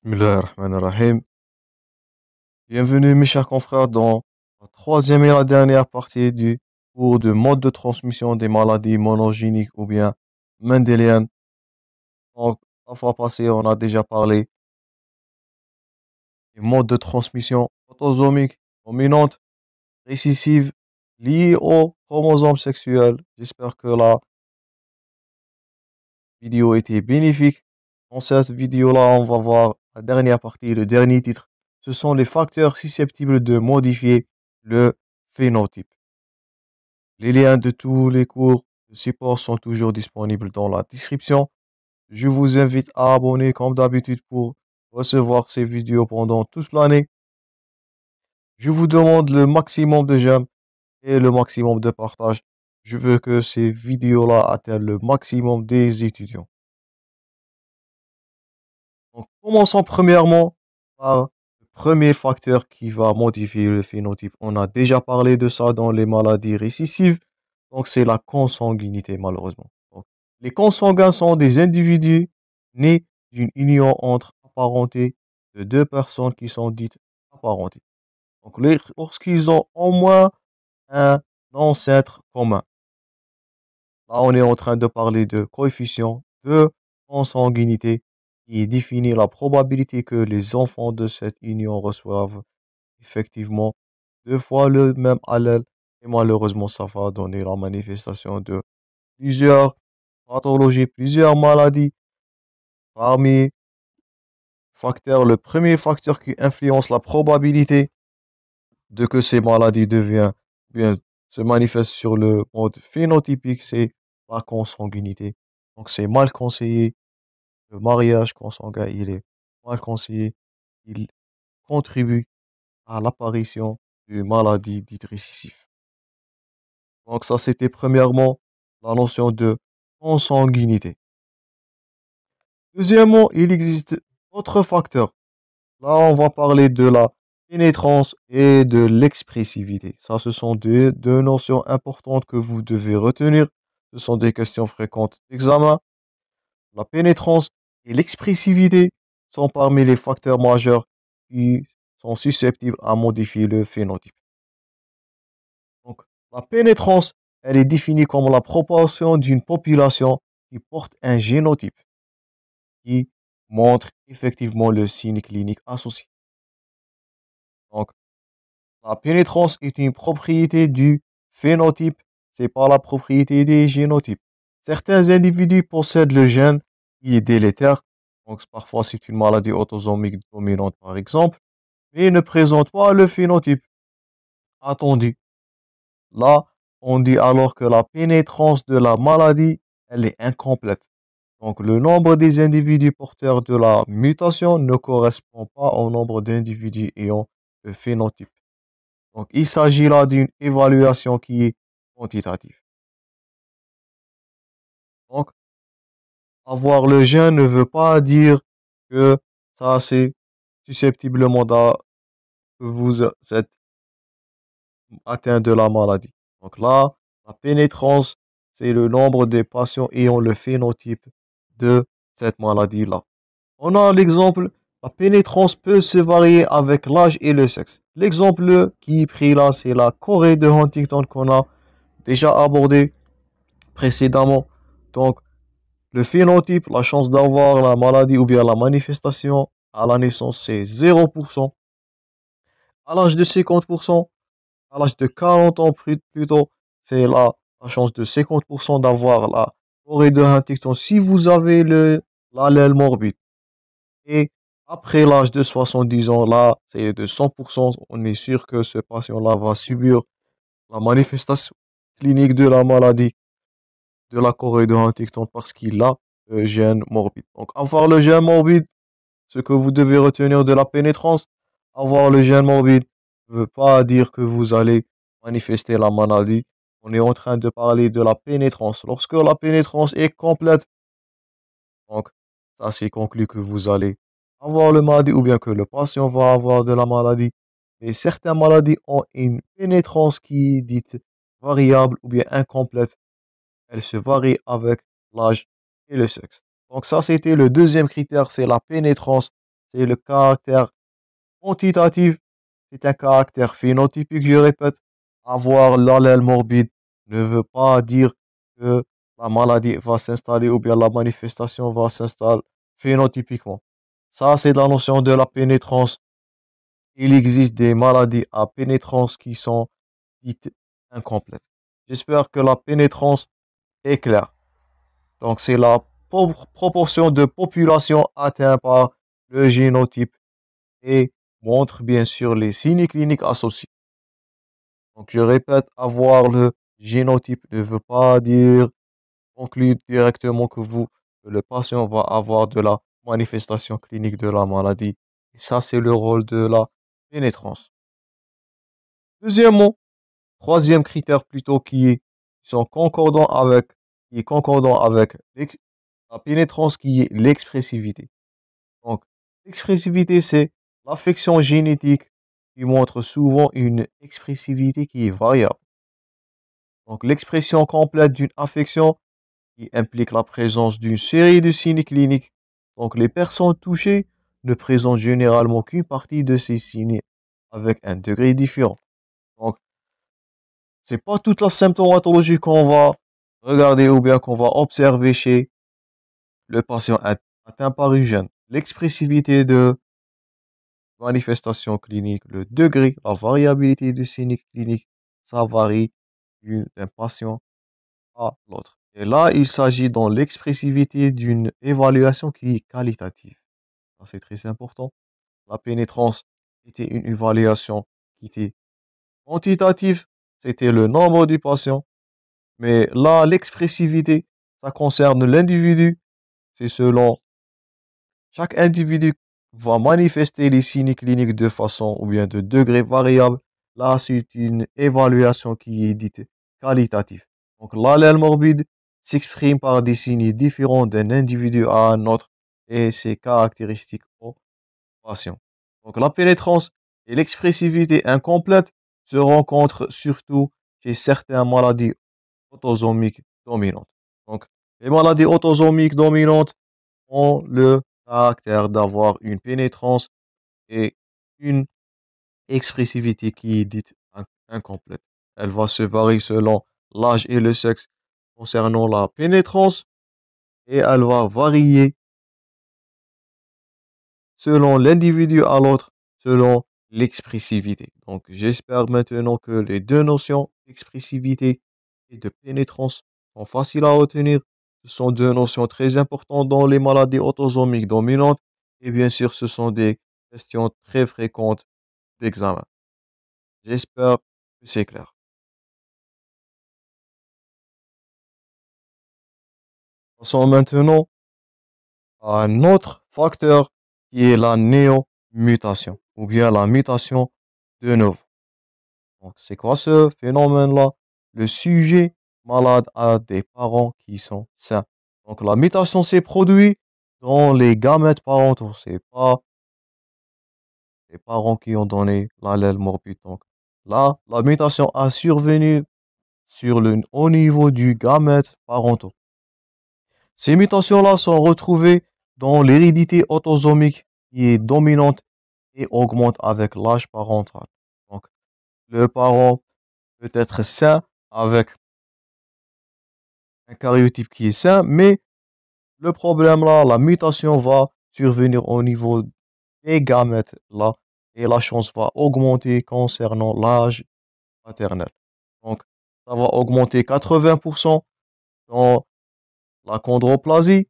Bismillahirrahmanirrahim. Bienvenue mes chers confrères dans la troisième et la dernière partie du cours de mode de transmission des maladies monogéniques ou bien mendéliennes. Donc, la fois passée, on a déjà parlé des modes de transmission autosomique, dominante, récessive, liés au chromosome sexuel. J'espère que la vidéo était bénéfique. Dans cette vidéo-là, on va voir la dernière partie, le dernier titre. Ce sont les facteurs susceptibles de modifier le phénotype. Les liens de tous les cours de support sont toujours disponibles dans la description. Je vous invite à abonner comme d'habitude pour recevoir ces vidéos pendant toute l'année. Je vous demande le maximum de j'aime et le maximum de partage. Je veux que ces vidéos-là atteignent le maximum des étudiants. Donc, commençons premièrement par le premier facteur qui va modifier le phénotype. On a déjà parlé de ça dans les maladies récessives. Donc, c'est la consanguinité, malheureusement. Donc, les consanguins sont des individus nés d'une union entre apparentés de deux personnes qui sont dites apparentées. Donc, lorsqu'ils ont au moins un ancêtre commun. Là, on est en train de parler de coefficient de consanguinité qui définit la probabilité que les enfants de cette union reçoivent effectivement deux fois le même allèle. Et malheureusement, ça va donner la manifestation de plusieurs pathologies, plusieurs maladies. Parmi les facteurs, le premier facteur qui influence la probabilité de que ces maladies bien, se manifestent sur le mode phénotypique, c'est la consanguinité. Donc, c'est mal conseillé. Le mariage consanguin, il est mal conseillé. Il contribue à l'apparition de maladies dites récessives. Donc ça, c'était premièrement la notion de consanguinité. Deuxièmement, il existe d'autres facteurs. Là, on va parler de la pénétrance et de l'expressivité. Ça, ce sont deux notions importantes que vous devez retenir. Ce sont des questions fréquentes d'examen. La pénétrance et l'expressivité sont parmi les facteurs majeurs qui sont susceptibles à modifier le phénotype. Donc, la pénétrance, elle est définie comme la proportion d'une population qui porte un génotype qui montre effectivement le signe clinique associé. Donc, la pénétrance est une propriété du phénotype, c'est pas la propriété des génotypes. Certains individus possèdent le gène qui est délétère, donc parfois c'est une maladie autosomique dominante par exemple, mais ne présente pas le phénotype attendu. Là, on dit alors que la pénétrance de la maladie, elle est incomplète. Donc le nombre des individus porteurs de la mutation ne correspond pas au nombre d'individus ayant le phénotype. Donc il s'agit là d'une évaluation qui est quantitative. Donc avoir le gène ne veut pas dire que ça c'est susceptiblement que vous êtes atteint de la maladie. Donc là, la pénétrance, c'est le nombre des patients ayant le phénotype de cette maladie-là. On a l'exemple, la pénétrance peut se varier avec l'âge et le sexe. L'exemple qui est pris là, c'est la chorée de Huntington qu'on a déjà abordé précédemment. Donc, le phénotype, la chance d'avoir la maladie ou bien la manifestation à la naissance, c'est 0%. À l'âge de 50%, à l'âge de 40 ans plutôt, c'est la chance de 50% d'avoir la chorée de Huntington si vous avez l'allèle morbide. Et après l'âge de 70 ans, là, c'est de 100%. On est sûr que ce patient-là va subir la manifestation clinique de la maladie de la chorée de Huntington parce qu'il a le gène morbide. Donc, avoir le gène morbide, ce que vous devez retenir de la pénétrance, avoir le gène morbide ne veut pas dire que vous allez manifester la maladie. On est en train de parler de la pénétrance. Lorsque la pénétrance est complète, donc ça c'est conclu que vous allez avoir le maladie ou bien que le patient va avoir de la maladie. Mais certaines maladies ont une pénétrance qui est dite variable ou bien incomplète. Elle se varie avec l'âge et le sexe. Donc ça, c'était le deuxième critère, c'est la pénétrance. c'est le caractère quantitatif, c'est un caractère phénotypique, je répète. Avoir l'allèle morbide ne veut pas dire que la maladie va s'installer ou bien la manifestation va s'installer phénotypiquement. Ça, c'est la notion de la pénétrance. Il existe des maladies à pénétrance qui sont dites incomplètes. J'espère que la pénétrance est claire. Donc, c'est la proportion de population atteinte par le génotype et montre bien sûr les signes cliniques associés. Donc, je répète, avoir le génotype ne veut pas dire conclure directement que le patient va avoir de la manifestation clinique de la maladie. Et ça, c'est le rôle de la pénétrance. Deuxièmement, troisième critère plutôt qui est concordant avec la pénétrance qui est l'expressivité. Donc, l'expressivité, c'est l'affection génétique qui montre souvent une expressivité qui est variable. Donc, l'expression complète d'une affection qui implique la présence d'une série de signes cliniques. Donc, les personnes touchées ne présentent généralement qu'une partie de ces signes avec un degré différent. Donc, c'est pas toute la symptomatologie qu'on va regarder ou bien qu'on va observer chez le patient atteint par une gène. L'expressivité de manifestation clinique, le degré, la variabilité du signe clinique, ça varie d'un patient à l'autre. Et là, il s'agit dans l'expressivité d'une évaluation qui est qualitative. Ça, c'est très important. La pénétrance était une évaluation qui était quantitative, c'était le nombre du patient. Mais là, l'expressivité, ça concerne l'individu. C'est selon chaque individu va manifester les signes cliniques de façon ou bien de degré variable. Là, c'est une évaluation qui est dite qualitative. Donc, l'allèle morbide s'exprime par des signes différents d'un individu à un autre et ses caractéristiques au patient. Donc, la pénétrance et l'expressivité incomplète se rencontrent surtout chez certaines maladies autosomiques dominantes. Donc, les maladies autosomiques dominantes ont le caractère d'avoir une pénétrance et une expressivité qui est dite incomplète. Elle va se varier selon l'âge et le sexe concernant la pénétrance et elle va varier selon l'individu à l'autre, selon l'expressivité. Donc, j'espère maintenant que les deux notions, expressivité et de pénétrance, sont faciles à retenir. Ce sont deux notions très importantes dans les maladies autosomiques dominantes. Et bien sûr, ce sont des questions très fréquentes d'examen. J'espère que c'est clair. Passons maintenant à un autre facteur qui est la néomutation ou bien la mutation de novo. Donc, c'est quoi ce phénomène-là? Le sujet malade a des parents qui sont sains. Donc, la mutation s'est produite dans les gamètes parentaux. C'est pas les parents qui ont donné l'allèle morbide. Donc, là, la mutation a survenu sur le haut niveau du gamète parentaux. Ces mutations-là sont retrouvées dans l'hérédité autosomique qui est dominante et augmente avec l'âge parental. Donc, le parent peut être sain avec un karyotype qui est sain, mais le problème là, la mutation va survenir au niveau des gamètes là, et la chance va augmenter concernant l'âge paternel. Donc, ça va augmenter 80% dans la chondroplasie,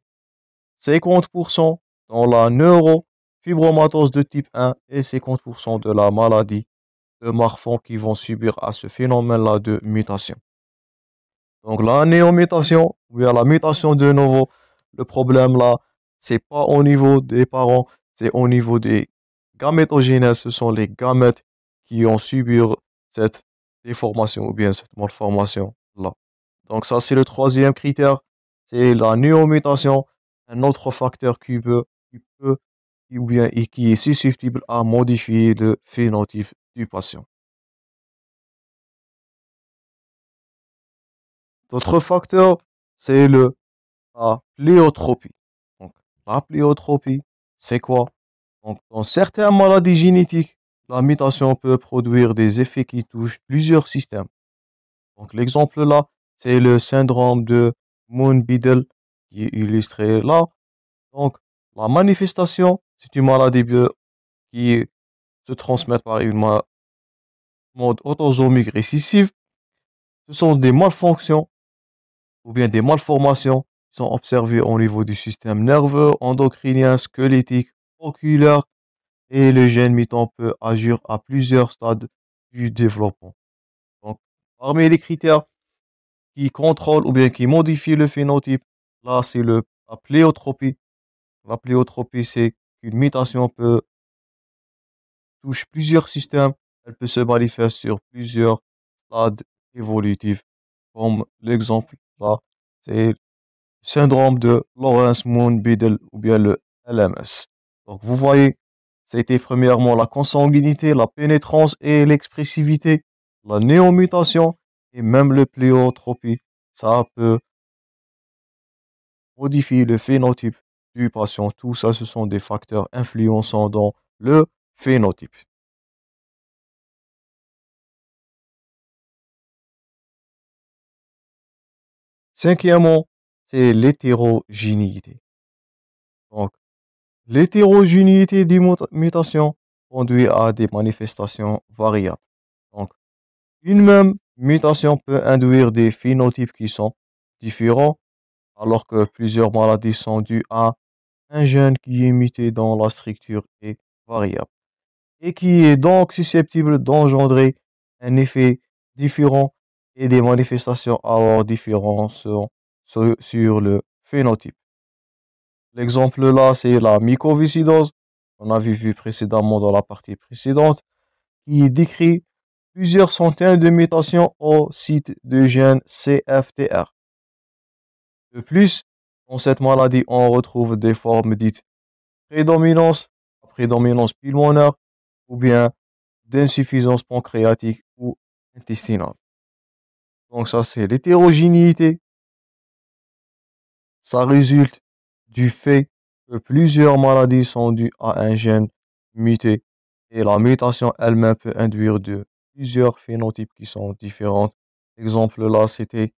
50% dans la neurofibromatose de type 1 et 50% de la maladie de Marfan qui vont subir à ce phénomène-là de mutation. Donc la néomutation, ou bien la mutation de novo, le problème là, c'est pas au niveau des parents, c'est au niveau des gamétogénèses. Ce sont les gamètes qui ont subi cette déformation ou bien cette malformation là. Donc ça, c'est le troisième critère, c'est la néomutation. Un autre facteur qui peut, ou bien et qui est susceptible à modifier le phénotype du patient. D'autres facteurs, c'est la pléotropie. Donc, la pléotropie, c'est quoi? Donc, dans certaines maladies génétiques, la mutation peut produire des effets qui touchent plusieurs systèmes. Donc, l'exemple là, c'est le syndrome de Moon-Biddle qui est illustré là. Donc, la manifestation, c'est une maladie qui se transmet par une mode autosomique récessive. Ce sont des malfonctions ou bien des malformations qui sont observées au niveau du système nerveux, endocrinien, squelettique, oculaire, et le gène mutant peut agir à plusieurs stades du développement. Donc, parmi les critères qui contrôlent ou bien qui modifient le phénotype, là, c'est la pléotropie. La pléotropie, c'est qu'une mutation touche plusieurs systèmes, elle peut se manifester sur plusieurs stades évolutifs, comme l'exemple là, c'est le syndrome de Lawrence-Moon-Biddle ou bien le LMS. Donc vous voyez, c'était premièrement la consanguinité, la pénétrance et l'expressivité, la néomutation et même le pléotropie. Ça peut modifier le phénotype du patient. Tout ça, ce sont des facteurs influençant dans le phénotype. Cinquièmement, c'est l'hétérogénéité. Donc, l'hétérogénéité des mutations conduit à des manifestations variables. Donc, une même mutation peut induire des phénotypes qui sont différents, alors que plusieurs maladies sont dues à un gène qui est muté dans la structure et variable, et qui est donc susceptible d'engendrer un effet différent et des manifestations alors différentes sur le phénotype. L'exemple là, c'est la mycoviscidose, on avait vu précédemment dans la partie précédente, qui décrit plusieurs centaines de mutations au site de gène CFTR. De plus, dans cette maladie, on retrouve des formes dites prédominance, prédominance pulmonaire ou bien d'insuffisance pancréatique ou intestinale. Donc ça, c'est l'hétérogénéité. Ça résulte du fait que plusieurs maladies sont dues à un gène muté et la mutation elle-même peut induire de plusieurs phénotypes qui sont différents. Exemple là, c'était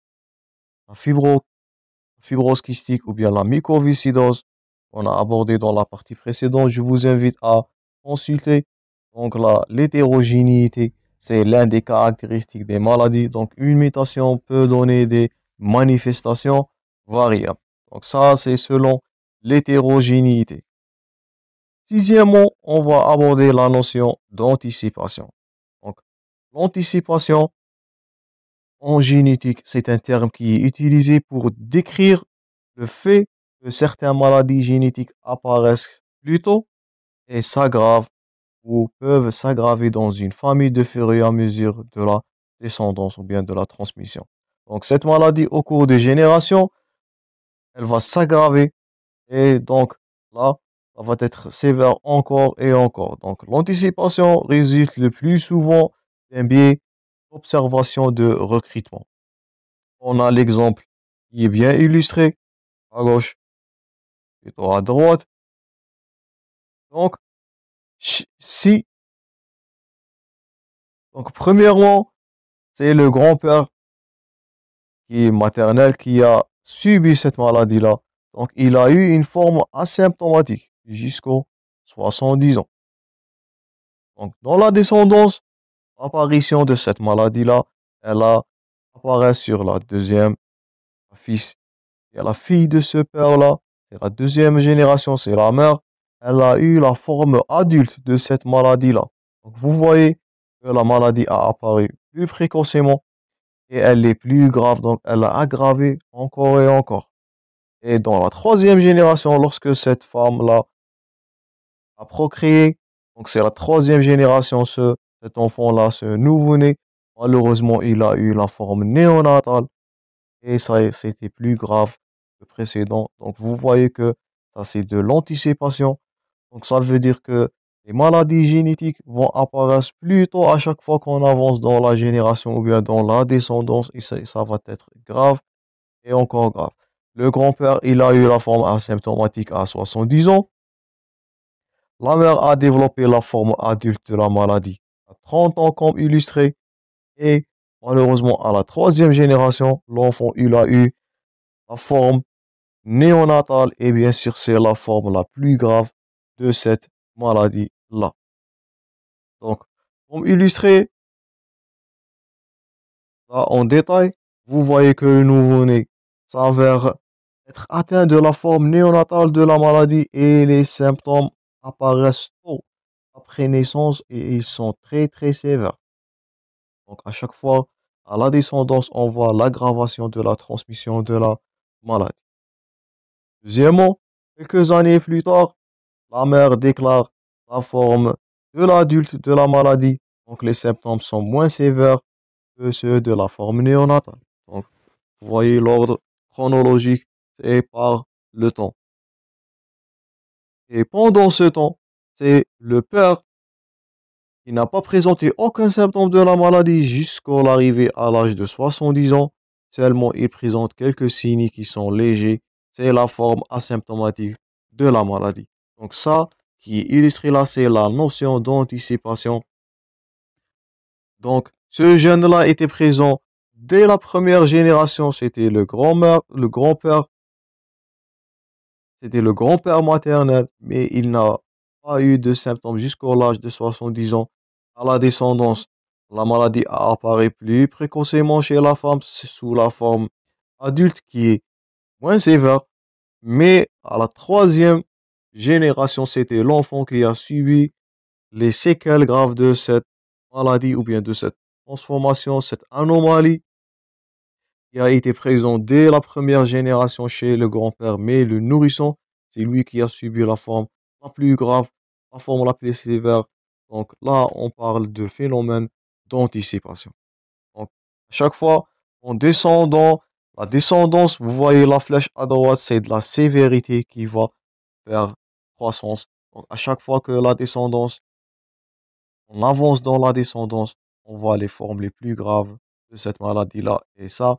la fibrose kystique ou bien la mycoviscidose qu'on a abordé dans la partie précédente. Je vous invite à consulter. Donc l'hétérogénéité, c'est l'un des caractéristiques des maladies. Donc une mutation peut donner des manifestations variables. Donc ça, c'est selon l'hétérogénéité. Sixièmement, on va aborder la notion d'anticipation. Donc l'anticipation en génétique, c'est un terme qui est utilisé pour décrire le fait que certaines maladies génétiques apparaissent plus tôt et s'aggravent ou peuvent s'aggraver dans une famille de fur et à mesure de la descendance ou bien de la transmission. Donc cette maladie, au cours des générations, elle va s'aggraver et donc là, ça va être sévère encore et encore. Donc l'anticipation résulte le plus souvent d'un biais d'observation de recrutement. On a l'exemple qui est bien illustré à gauche, plutôt à droite. Donc, si, donc premièrement, c'est le grand-père qui est maternel qui a subi cette maladie-là. Donc, il a eu une forme asymptomatique jusqu'aux 70 ans. Donc, dans la descendance, l'apparition de cette maladie-là, apparaît sur la deuxième fils. Et la fille de ce père-là, c'est la deuxième génération, c'est la mère. Elle a eu la forme adulte de cette maladie-là. Donc, vous voyez que la maladie a apparu plus précocement et elle est plus grave, donc elle a aggravé encore et encore. Et dans la troisième génération, lorsque cette femme-là a procréé, donc c'est la troisième génération, cet enfant-là, ce nouveau-né, malheureusement, il a eu la forme néonatale et ça, c'était plus grave que le précédent. Donc vous voyez que ça, c'est de l'anticipation. Donc ça veut dire que les maladies génétiques vont apparaître plus tôt à chaque fois qu'on avance dans la génération ou bien dans la descendance et ça va être grave et encore grave. Le grand-père, il a eu la forme asymptomatique à 70 ans. La mère a développé la forme adulte de la maladie à 30 ans comme illustré et malheureusement à la troisième génération, l'enfant il a eu la forme néonatale et bien sûr c'est la forme la plus grave de cette maladie-là. Donc, comme illustré là en détail, vous voyez que le nouveau-né s'avère être atteint de la forme néonatale de la maladie et les symptômes apparaissent tôt après naissance et ils sont très très sévères. Donc à chaque fois, à la descendance, on voit l'aggravation de la transmission de la maladie. Deuxièmement, quelques années plus tard, la mère déclare la forme de l'adulte de la maladie. Donc les symptômes sont moins sévères que ceux de la forme néonatale. Donc vous voyez l'ordre chronologique, c'est par le temps. Et pendant ce temps, c'est le père qui n'a pas présenté aucun symptôme de la maladie jusqu'à l'arrivée à l'âge de 70 ans. Seulement, il présente quelques signes qui sont légers. C'est la forme asymptomatique de la maladie. Donc ça, qui est illustré là, c'est la notion d'anticipation. Donc, ce gène-là était présent dès la première génération. C'était le grand-mère, le grand-père. C'était le grand-père maternel, mais il n'a pas eu de symptômes jusqu'à l'âge de 70 ans. À la descendance, la maladie apparaît plus précocement chez la femme sous la forme adulte qui est moins sévère, mais à la troisième génération, c'était l'enfant qui a subi les séquelles graves de cette maladie ou bien de cette transformation, cette anomalie qui a été présent dès la première génération chez le grand-père, mais le nourrisson, c'est lui qui a subi la forme la plus grave, la forme la plus sévère. Donc là, on parle de phénomène d'anticipation. Donc, à chaque fois, en descendant, la descendance, vous voyez la flèche à droite, c'est de la sévérité qui va faire croissance. Donc, à chaque fois que la descendance, on avance dans la descendance, on voit les formes les plus graves de cette maladie-là. Et ça,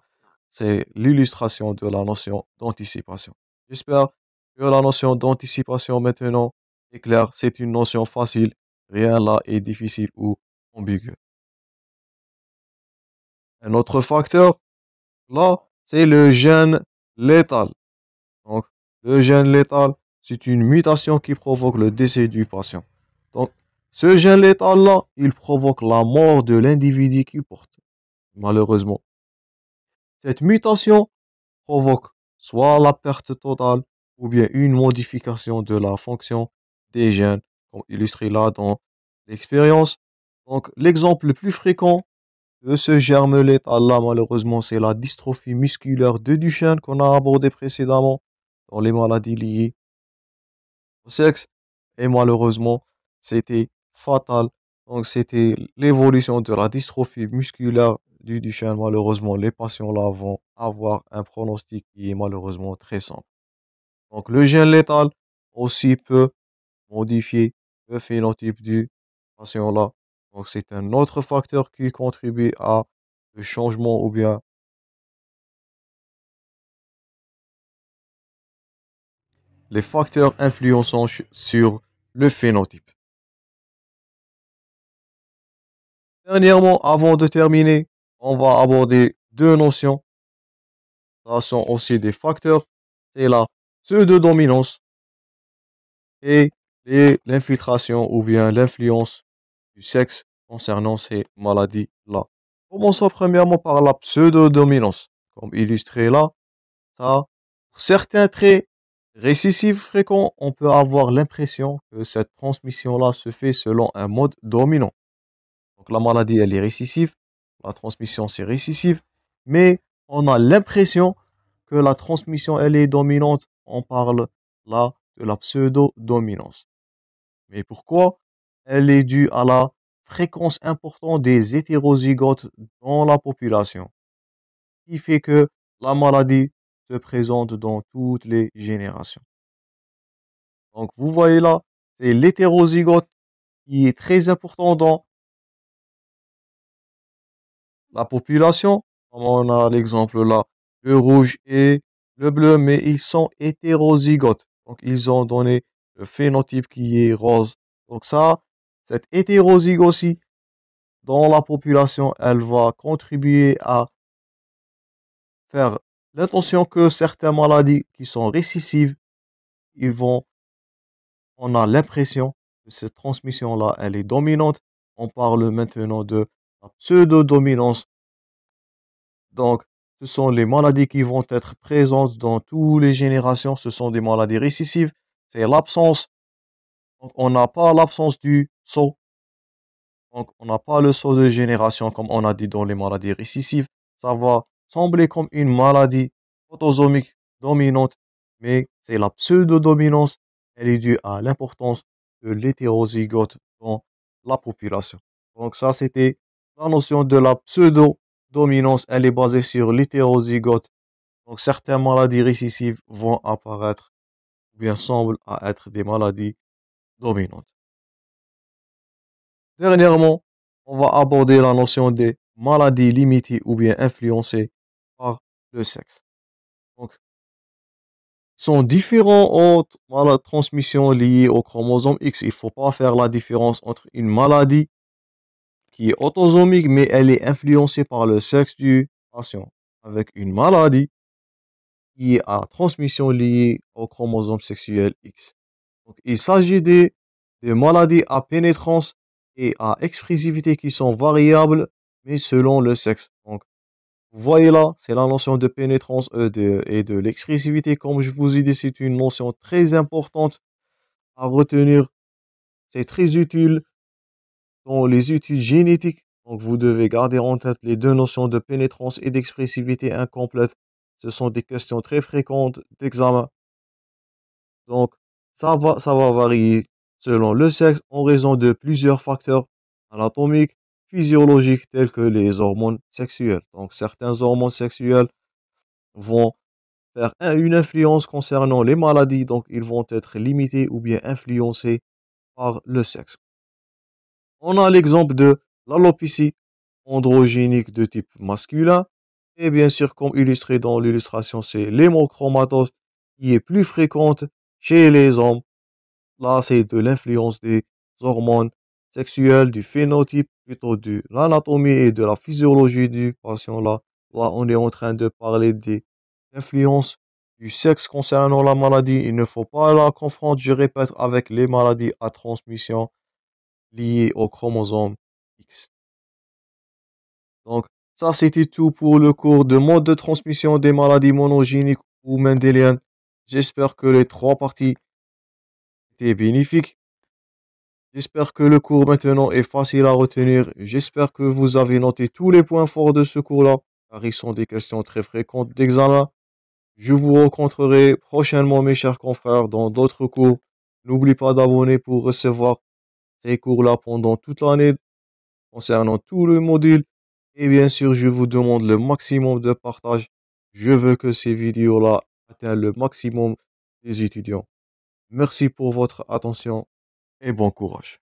c'est l'illustration de la notion d'anticipation. J'espère que la notion d'anticipation maintenant est claire. C'est une notion facile. Rien là est difficile ou ambigu. Un autre facteur, là, c'est le gène létal. Donc, le gène létal, c'est une mutation qui provoque le décès du patient. Donc, ce gène létal-là, il provoque la mort de l'individu qu'il porte, malheureusement. Cette mutation provoque soit la perte totale ou bien une modification de la fonction des gènes, comme illustré là dans l'expérience. Donc, l'exemple le plus fréquent de ce germe létal-là, malheureusement, c'est la dystrophie musculaire de Duchenne qu'on a abordé précédemment dans les maladies liées au sexe. Et malheureusement, c'était fatal. Donc, c'était l'évolution de la dystrophie musculaire du Duchenne. Malheureusement, les patients là vont avoir un pronostic qui est malheureusement très sombre. Donc, le gène létal aussi peut modifier le phénotype du patient là. Donc, c'est un autre facteur qui contribue à le changement ou bien les facteurs influençant sur le phénotype. Dernièrement, avant de terminer, on va aborder deux notions. Ce sont aussi des facteurs. C'est la pseudodominance et l'infiltration ou bien l'influence du sexe concernant ces maladies-là. Commençons premièrement par la pseudodominance. Comme illustré là, ça, pour certains traits récessifs fréquents, on peut avoir l'impression que cette transmission-là se fait selon un mode dominant. Donc la maladie, elle est récessive, la transmission, c'est récessive, mais on a l'impression que la transmission, elle est dominante. On parle là de la pseudo-dominance. Mais pourquoi? Elle est due à la fréquence importante des hétérozygotes dans la population, qui fait que la maladie se présente dans toutes les générations. Donc vous voyez là, c'est l'hétérozygote qui est très important dans la population. Comme on a l'exemple là, le rouge et le bleu, mais ils sont hétérozygotes. Donc ils ont donné le phénotype qui est rose. Donc ça, cette hétérozygosie dans la population, elle va contribuer à faire l'intention que certaines maladies qui sont récessives, ils vont, on a l'impression que cette transmission-là, elle est dominante. On parle maintenant de la pseudo-dominance. Donc, ce sont les maladies qui vont être présentes dans toutes les générations. Ce sont des maladies récessives. C'est l'absence. Donc, on n'a pas l'absence du saut. Donc, on n'a pas le saut de génération comme on a dit dans les maladies récessives. Ça va sembler comme une maladie autosomique dominante, mais c'est la pseudo-dominance. Elle est due à l'importance de l'hétérozygote dans la population. Donc, ça, c'était la notion de la pseudo-dominance. Elle est basée sur l'hétérozygote. Donc, certaines maladies récessives vont apparaître ou bien semblent à être des maladies dominantes. Dernièrement, on va aborder la notion des maladies limitées ou bien influencées par le sexe. Donc, sont différents entre la transmission liée au chromosome X. Il ne faut pas faire la différence entre une maladie qui est autosomique, mais elle est influencée par le sexe du patient, avec une maladie qui est à transmission liée au chromosome sexuel X. Donc, il s'agit des maladies à pénétrance et à expressivité qui sont variables, mais selon le sexe. Donc, vous voyez là, c'est la notion de pénétrance et de l'expressivité. Comme je vous ai dit, c'est une notion très importante à retenir. C'est très utile dans les études génétiques. Donc, vous devez garder en tête les deux notions de pénétrance et d'expressivité incomplète. Ce sont des questions très fréquentes d'examen. Donc, ça va varier selon le sexe en raison de plusieurs facteurs anatomiques, physiologiques tels que les hormones sexuelles. Donc, certaines hormones sexuelles vont faire une influence concernant les maladies, donc ils vont être limités ou bien influencés par le sexe. On a l'exemple de l'alopécie androgénique de type masculin, et bien sûr, comme illustré dans l'illustration, c'est l'hémochromatose qui est plus fréquente chez les hommes. Là, c'est de l'influence des hormones sexuelles, du phénotype, plutôt de l'anatomie et de la physiologie du patient. Là, on est en train de parler des influences du sexe concernant la maladie. Il ne faut pas la confondre, je répète, avec les maladies à transmission liées au chromosome X. Donc, ça, c'était tout pour le cours de mode de transmission des maladies monogéniques ou mendéliennes. J'espère que les trois parties étaient bénéfiques. J'espère que le cours maintenant est facile à retenir. J'espère que vous avez noté tous les points forts de ce cours-là, car ils sont des questions très fréquentes d'examen. Je vous rencontrerai prochainement, mes chers confrères, dans d'autres cours. N'oubliez pas d'abonner pour recevoir ces cours-là pendant toute l'année concernant tout le module. Et bien sûr, je vous demande le maximum de partage. Je veux que ces vidéos-là atteignent le maximum des étudiants. Merci pour votre attention et bon courage.